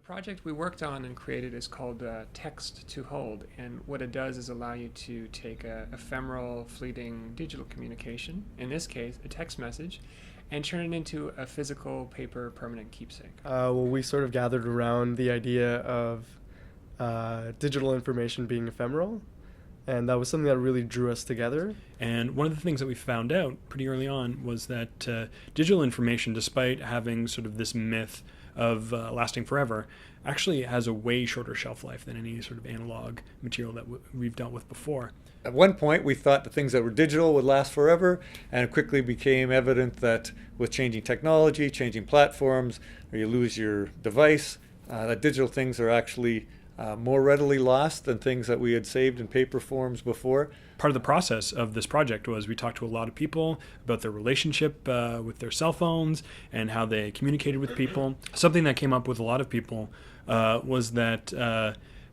project we worked on and created is called txt2hold, and what it does is allow you to take a ephemeral, fleeting digital communication, in this case a text message, and turn it into a physical paper permanent keepsake. Well, we sort of gathered around the idea of digital information being ephemeral, and that was something that really drew us together. And one of the things that we found out pretty early on was that digital information, despite having sort of this myth of lasting forever, actually has a way shorter shelf life than any sort of analog material that we've dealt with before. At one point, we thought the things that were digital would last forever, and it quickly became evident that with changing technology, changing platforms, or you lose your device, that digital things are actually more readily lost than things that we had saved in paper forms before. Part of the process of this project was we talked to a lot of people about their relationship with their cell phones and how they communicated with people. Something that came up with a lot of people was that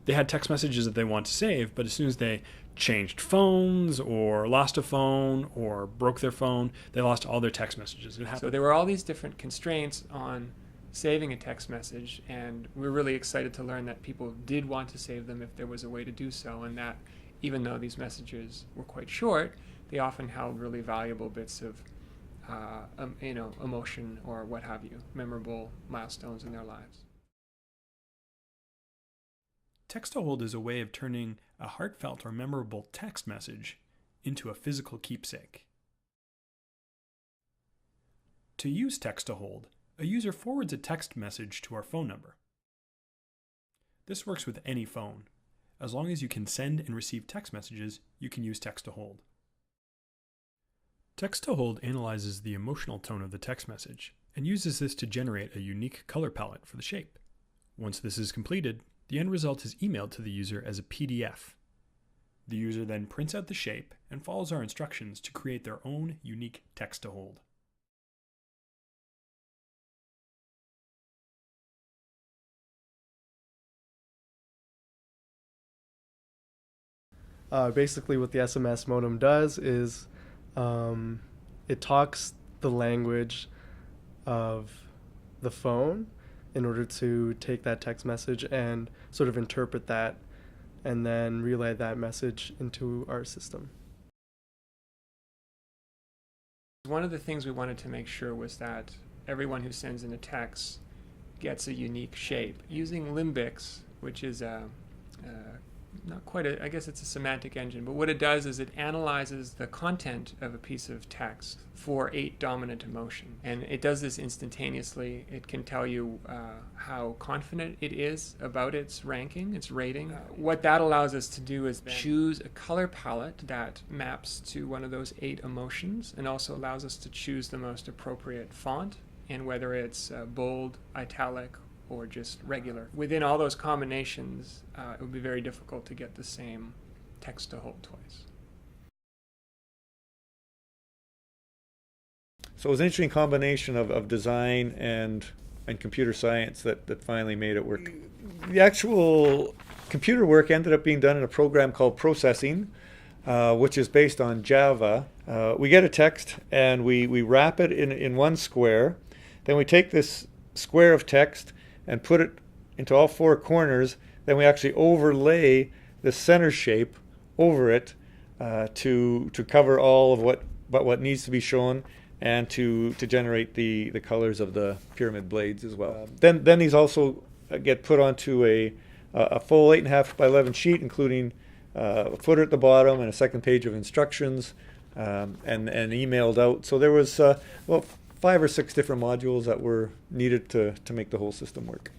they had text messages that they want to save, but as soon as they changed phones or lost a phone or broke their phone, they lost all their text messages. So there were all these different constraints on saving a text message, and we're really excited to learn that people did want to save them if there was a way to do so, and that even though these messages were quite short, they often held really valuable bits of emotion or what have you, memorable milestones in their lives. Text-to-hold is a way of turning a heartfelt or memorable text message into a physical keepsake. To use text-to-hold, a user forwards a text message to our phone number. This works with any phone. As long as you can send and receive text messages, you can use text-to-hold. Text-to-hold analyzes the emotional tone of the text message and uses this to generate a unique color palette for the shape. Once this is completed, the end result is emailed to the user as a PDF. The user then prints out the shape and follows our instructions to create their own unique text-to-hold. Basically what the SMS modem does is it talks the language of the phone in order to take that text message and sort of interpret that and then relay that message into our system. One of the things we wanted to make sure was that everyone who sends in a text gets a unique shape. Using limbics, which is not quite I guess it's a semantic engine, but what it does is it analyzes the content of a piece of text for 8 dominant emotion. And it does this instantaneously. It can tell you how confident it is about its ranking, its rating. What that allows us to do is choose a color palette that maps to one of those 8 emotions, and also allows us to choose the most appropriate font, and whether it's bold, italic, or just regular. Within all those combinations, it would be very difficult to get the same text-to-hold twice. So it was an interesting combination of design and computer science that finally made it work. The actual computer work ended up being done in a program called Processing, which is based on Java. We get a text and we wrap it in one square. Then we take this square of text and put it into all 4 corners. Then we actually overlay the center shape over it to cover all of what needs to be shown, and to generate the colors of the pyramid blades as well. Then these also get put onto a full 8.5 by 11 sheet, including a footer at the bottom and a second page of instructions, and emailed out. So there was 5 or 6 different modules that were needed to make the whole system work.